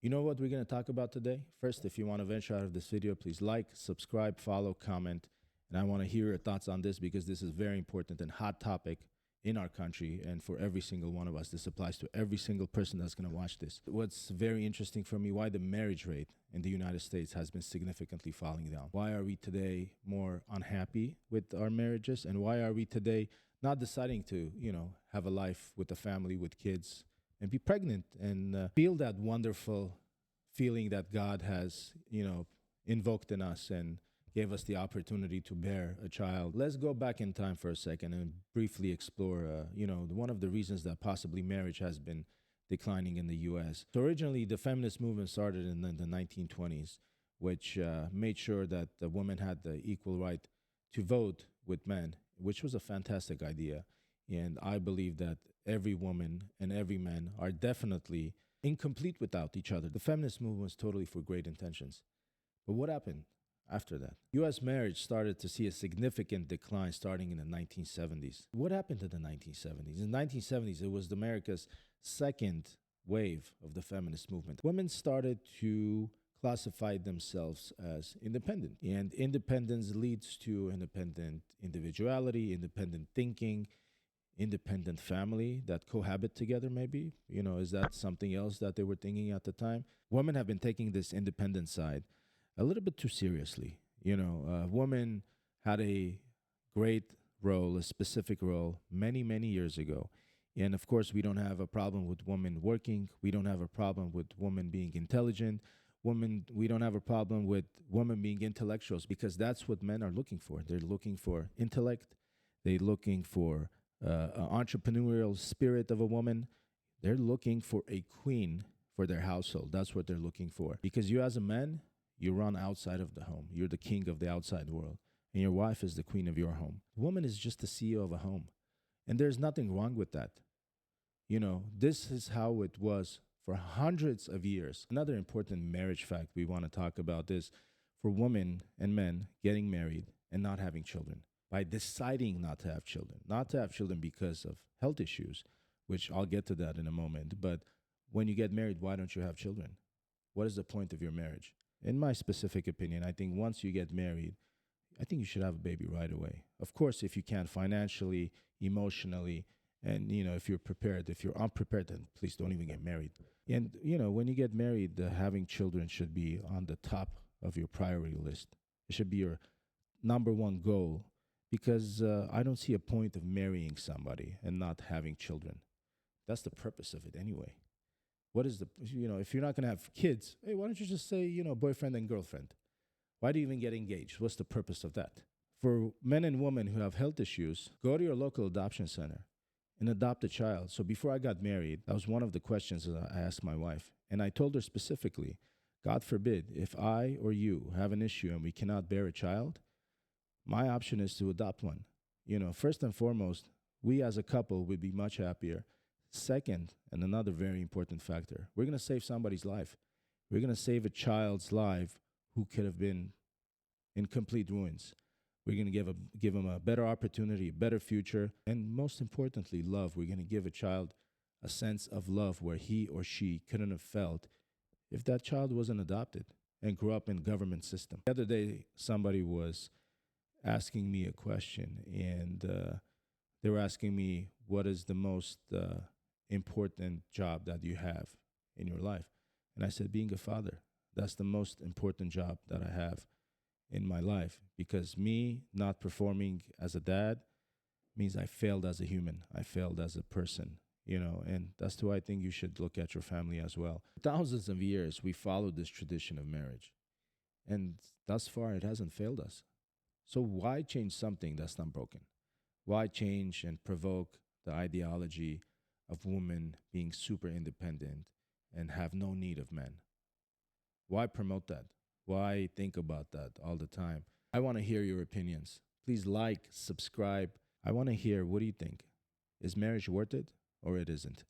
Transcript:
You know what we're going to talk about today? First, if you want to venture out of this video, please like, subscribe, follow, comment. And I want to hear your thoughts on this because this is very important and hot topic in our country and for every single one of us. This applies to every single person that's going to watch this. What's very interesting for me, why the marriage rate in the United States has been significantly falling down. Why are we today more unhappy with our marriages? And why are we today not deciding to, have a life with a family, with kids, and be pregnant and feel that wonderful feeling that God has, invoked in us and gave us the opportunity to bear a child. Let's go back in time for a second and briefly explore, one of the reasons that possibly marriage has been declining in the U.S. So originally, the feminist movement started in the 1920s, which made sure that the women had the equal right to vote with men, which was a fantastic idea. And I believe that every woman and every man are definitely incomplete without each other. The feminist movement was totally for great intentions. But what happened after that? U.S. marriage started to see a significant decline starting in the 1970s. What happened in the 1970s? In the 1970s, it was America's second wave of the feminist movement. Women started to classify themselves as independent. And independence leads to independent individuality, independent thinking, independent family that cohabit together, maybe. Is that something else that they were thinking at the time? Women have been taking this independent side a little bit too seriously. Women had a great role, a specific role, many, many years ago. And of course, we don't have a problem with women working. We don't have a problem with women being intelligent. We don't have a problem with women being intellectuals because that's what men are looking for. They're looking for intellect. They're looking for entrepreneurial spirit of a woman. They're looking for a queen for their household. That's what they're looking for. Because you as a man, you run outside of the home. You're the king of the outside world. And your wife is the queen of your home. The woman is just the CEO of a home. And there's nothing wrong with that. This is how it was for hundreds of years. Another important marriage fact we want to talk about is for women and men getting married and not having children. By deciding not to have children because of health issues, which I'll get to that in a moment. But when you get married, why don't you have children? What is the point of your marriage? In my specific opinion, I think once you get married, I think you should have a baby right away. Of course, if you can financially, emotionally, and, if you're prepared. If you're unprepared, then please don't even get married. And, when you get married, having children should be on the top of your priority list. It should be your number one goal. Because I don't see a point of marrying somebody and not having children. That's the purpose of it anyway. What is if you're not going to have kids, hey, why don't you just say, boyfriend and girlfriend? Why do you even get engaged? What's the purpose of that? For men and women who have health issues, go to your local adoption center and adopt a child. So before I got married, that was one of the questions that I asked my wife. And I told her specifically, God forbid, if I or you have an issue and we cannot bear a child, my option is to adopt one. First and foremost, we as a couple would be much happier. Second, and another very important factor, we're going to save somebody's life. We're going to save a child's life who could have been in complete ruins. We're going to give them a better opportunity, a better future, and most importantly, love. We're going to give a child a sense of love where he or she couldn't have felt if that child wasn't adopted and grew up in government system. The other day, somebody was asking me a question, and they were asking me, what is the most important job that you have in your life? And I said, being a father. That's the most important job that I have in my life, because me not performing as a dad means I failed as a human. I failed as a person, and that's why I think you should look at your family as well. For thousands of years, we followed this tradition of marriage, and thus far, it hasn't failed us. So why change something that's not broken? Why change and provoke the ideology of women being super independent and have no need of men? Why promote that? Why think about that all the time? I want to hear your opinions. Please like, subscribe. I want to hear, what do you think? Is marriage worth it or it isn't?